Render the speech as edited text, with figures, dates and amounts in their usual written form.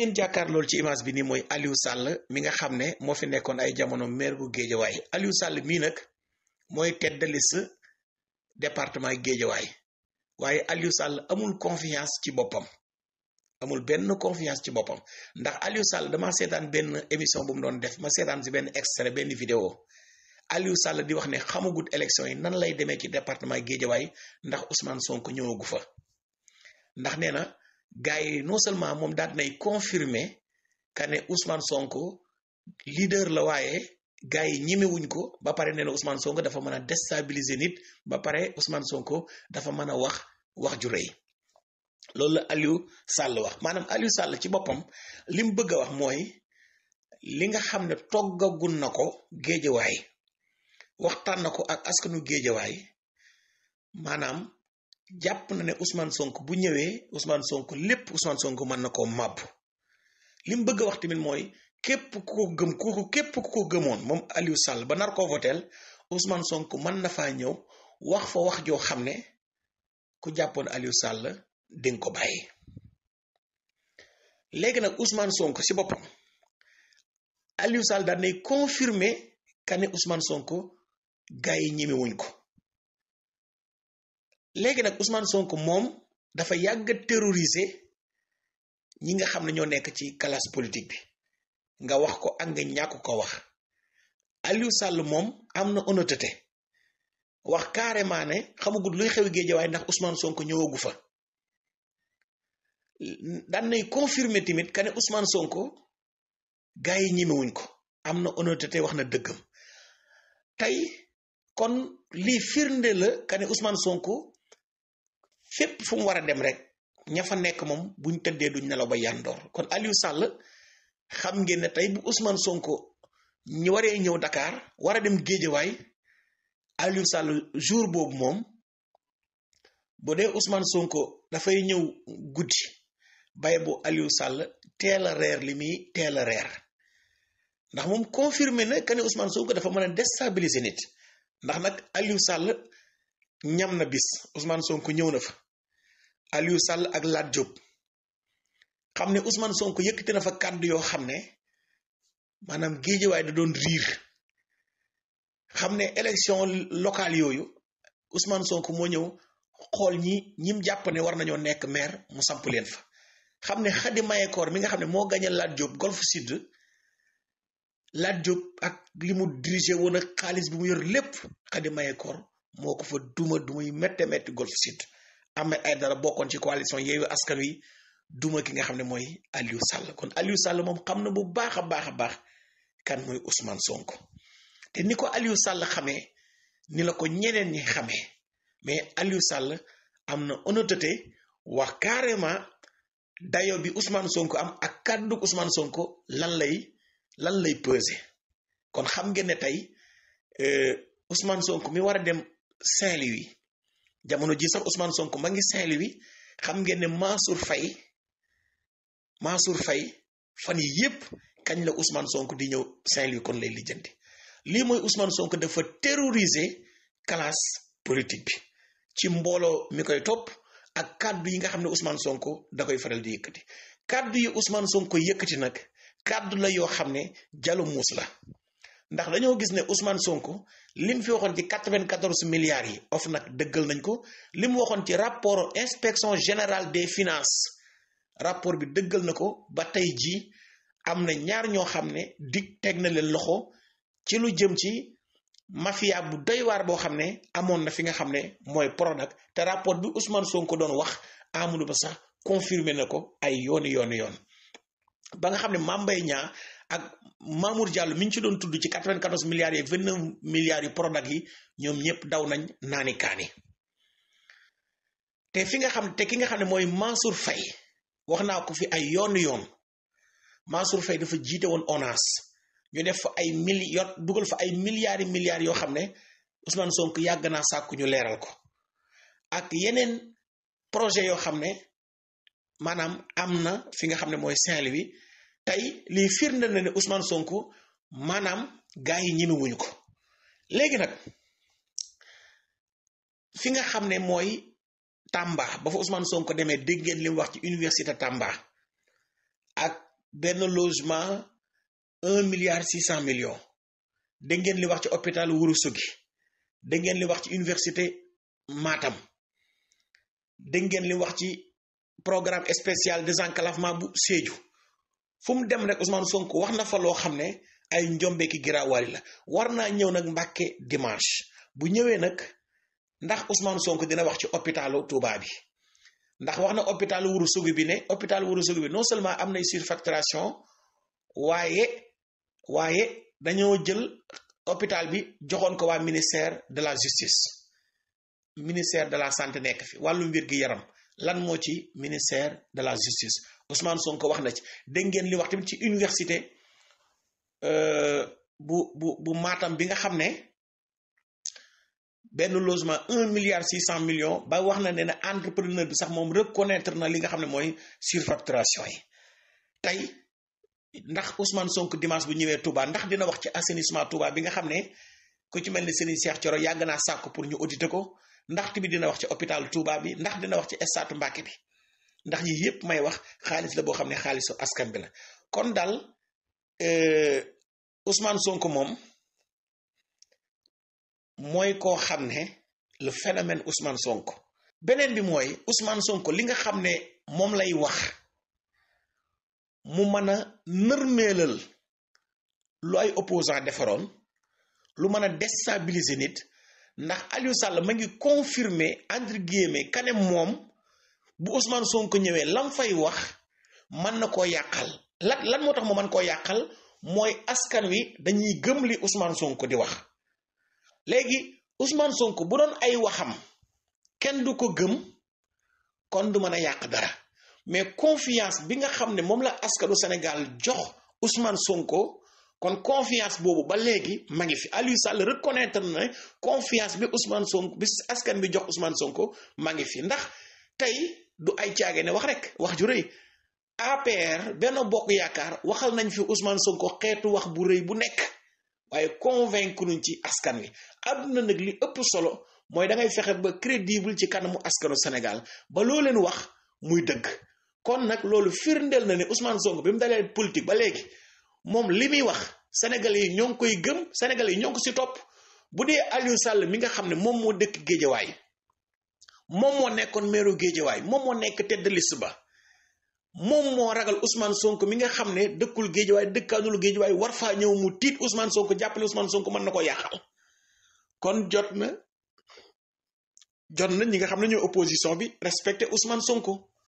ngeen jàkkaarlool ci image bi nii mooy Aliou Sall mi nga xam ne moo fi nekkoon ay jamono maire bu Géejawaay Aliou Sall mii nag mooy tête de liste département Géejawaay waaye Aliou Sall amul confiance ci boppam amul benn confiance ci boppam ndax Aliou Sall dama seetaan benn émission bu mu doon def ma seetaan si benn extrait benn vidéo Aliou Sall di wax ne xamagut élection yi nan lay demee ci département Géejawaay ndax Ousmane Sonko ñëwagu fa ndax nee na gars yi non seulement moom daal nay confirmer que ne Ousmane Sonko leader la waaye gars yi ñemewuñ ko ba pare nee na Ousmane Sonko dafa mën a déstabiliser nit ba pare Ousmane Sonko dafa mën a wax ju rëy loolu la Aliou Sall wax maanaam Aliou Sall ci boppam li mu bëgg a wax mooy li nga xam ne toggagun na ko Géejawaay waxtaan na ko ak askanu Géejawaay maanaam jàpp na ne Ousmane Sonko bu ñëwee Ousmane Sonko lépp Ousmane Sonko mën na koo màbb li mu bëgg a wax tamit mooy képp ku ko gëmoon moom Aliou Sall ba nar koo voteel Ousmane Sonko mën na faa ñëw wax fa wax joo xam ne ku jàppoon Aliou Sall di nga ko bàyyi léegi nag Ousmane Sonko si boppam Aliou Sall daan nay confirmer que ne Ousmane Sonko gars yi ñemewuñ ko léegi nag Ousmane Sonko moom dafa yàgg a terroriser ñi nga xam ne ñoo nekk ci classe politique bi nga wax ko ak nga ñàkk ko wax Aliou Sall moom am na honnêteté wax carrément ne xamagut luy xew Géejawaay ndax Ousmane Sonko ñëwagu fa daan nay confirmer tamit que ne Ousmane Sonko gars yi ñemewuñ ko am na honnêteté wax na dëggam tey kon lii firnde la que ne Ousmane Sonko fépp fu mu war a dem rek ña fa nekk moom buñ tëddee duñ nelaw ba yandoor kon Aliou Sall xam ngeen ne tey bu Ousmane Sonko ñu waree ñëw Dakar war a dem Géejawaay Aliou Sall jour boobu moom bu dee Ousmane Sonko dafay ñëw guddi bay bu Aliou Sall teel a reer li muy teel a reer ndax moom confirmé na que ne Ousmane Sonko dafa mën a déstabiliser nit ndax nag Aliou Sall ñam na bis Ousmane Sonko ñëw na fa Aliou Sall ak Lat Diop xam ne Ousmane Sonko yëkkati na fa kàddu yoo xam ne maanaam Géejawaay da doon riir xam ne élection locale yooyu Ousmane Sonko moo ñëw xool ñim jàpp ne war nañoo nekk maire mu samp leen fa xam ne Khady Mahécor mi nga xam ne moo gañe Lat Diop Golf Sud Lat Diop ak li mu dirigé woon ak xaalis bi mu yor lépp Khady Mahécor moo ko fa duma yu métti Golf Sud Ahmed Aïdara bokkoon ci coalition Yewwi Askan Wi duma ki nga xam ne mooy Aliou Sall kon Aliou Sall moom xam na bu baax a baax kan mooy Ousmane Sonko te ni ko Aliou Sall xamee ni la ko ñeneen ñi xamee mais Aliou Sall am na honnêteté wax carrément dayo bi Ousmane Sonko am ak kàddu Ousmane Sonko lan lay peser kon xam ngeen ne tey Ousmane Sonko mi war a dem Saint-Louis jamono ji sax Ousmane Sonko ma ngi Saint-Louis xam ngeen ne Mansour Faye fan yi yépp kañ la Ousmane Sonko di ñëw Saint-Louis kon lay lijjanti lii mooy Ousmane Sonko dafa terroriser classe politique bi ci mbooloo mi koy topp ak kàddu yi nga xam ne Ousmane Sonko da koy faral di yëkkati kàddu yi Ousmane Sonko yëkkati nag kàddu la yoo xam ne jalu muus la ndax dañoo gis ne Ousmane Sonko lim fi waxoon ci 94 milliards yi OFNAC dëggal nañ ko lim waxoon ci rapport inspection générale des finances rapport bi dëggal na ko ba tey jii am na ñaar ñoo xam ne teg na leen loxo ci lu jëm ci mafia bu doy waar boo xam ne amoon na fi nga xam ne mooy Prodac te rapport bi Ousmane Sonko doon wax Amadou Ba sax confirmé na ko ay yoon ba nga xam ne Mame Mbaye Niang ak Mamour Diallo mi ñu ci doon tudd ci 94 milliards yi 29 milliards yu Prodac yi ñoom ñëpp daw nañ naani kaani te ki nga xam ne mooy Mansour Faye wax naa ko fi ay yoon Mansour Faye dafa jiite woon ONAS ñu def fa ay dugal fa ay milliards yoo xam ne Ousmane Sonko yàgg naa sàkku ñu leeral ko ak yeneen projet yoo xam ne maanaam am na fi nga xam ne mooy Saint-Louis tey lii firnde na ne Ousmane Sonko maanaam gars yi ñemewuñu ko léegi nag fi nga xam ne mooy Tamba ba fa Ousmane Sonko demee dégg ngeen li mu wax ci université Tamba ak benn logement 1,6 milliard dégg ngeen li wax ci hôpital Ourossogui dégg ngeen li wax ci université Matam dégg ngeen li wax ci programme spécial désenclavement bu Sédhiou fu mu dem rek Ousmane Sonko wax na fa loo xam ne ay njombe ki giraawaali la war naa ñëw nag Mbàkke dimanche bu ñëwee nag ndax Ousmane Sonko dina wax ci hôpitalu Touba bi ndax wax na hôpitalu Ourossogui bi ne hôpital Ourossogui bi non seulement am nay surfacturation waaye dañoo jël hôpital bi joxoon ko waa ministère de la justice ministère de la santé nekk fi wàllu mbir gi yaram lan moo ci ministère de la justice Ousmane Sonko wax na ci dégg ngeen li wax tamit ci université bu Matam bi nga xam ne benn logement 1,6 milliard ba wax na ne ne entrepreneur bi sax moom reconnaître na li nga xam ne mooy surfacturation yi tey ndax Ousmane Sonko dimanche bu ñëwee Touba ndax dina wax ci assainissement Touba bi nga xam ne ku ci mel ni Serigne Cheikh Thioro yàgg naa sàkk pour ñu auditer ko ndax tamit dina wax ci hôpital Touba bi ndax dina wax ci stade Mbacké bi ndax yi yëpp may wax xaalis la boo xam ne xaalisu askan bi la kon daal Ousmane Sonko moom mooy koo xam ne le phénomène Ousmane Sonko beneen bi mooy Ousmane Sonko li nga xam ne moom lay wax mu mën a nërmeelal lu ay opposant defaroon lu mën a déstabiliser nit ndax Aliou Sall ma ngi confirmer entre guillemets kane moom bu Ousmane Sonko ñëwee lam fay wax mën na koo yàqal lan moo tax mu mën koo yàqal mooy askan wi dañuy gëm li Ousmane Sonko di wax léegi Ousmane Sonko bu doon ay waxam kenn du ko gëm kon du mën a yàq dara mais confiance bi nga xam ne moom la askanu Sénégal jox Ousmane Sonko kon confiance boobu ba léegi ma ngi fi Aliou Sall reconnaître na confiance bi Ousmane Sonko bi askan bi jox Ousmane Sonko ma ngi fi ndax tey du ay caage ne wax rek wax ju rëy APR Benno Bokk Yaakaar waxal nañ fi Ousmane Sonko xeetu wax bu rëy bu nekk waaye convaincre nuñ ci askan wi àdduna nag li ëpp solo mooy da ngay fexe ba crédible ci kanamu askanu Sénégal ba loo leen wax muy dëgg kon nag loolu firndeel na ne Ousmane Sonko bi mu dalee politique ba léegi moom li muy wax sénégalais yi ñoo ngi koy gëm sénégalais yi ñoo ngi ko si topp bu dee Aliou Sall mi nga xam ne moom moo dëkk Géejawaay moom moo nekkoon meeru Géejawaay moom moo nekk tête de liste ba moom moo ragal Ousmane Sonko mi nga xam ne dëkkul Géejawaay dëkkaanul Géejawaay war faa ñëw mu tiit Ousmane Sonko jàppale Ousmane Sonko mën na ko yàqal kon jot na ñi nga xam ne ñooy opposition bi respecté Ousmane Sonko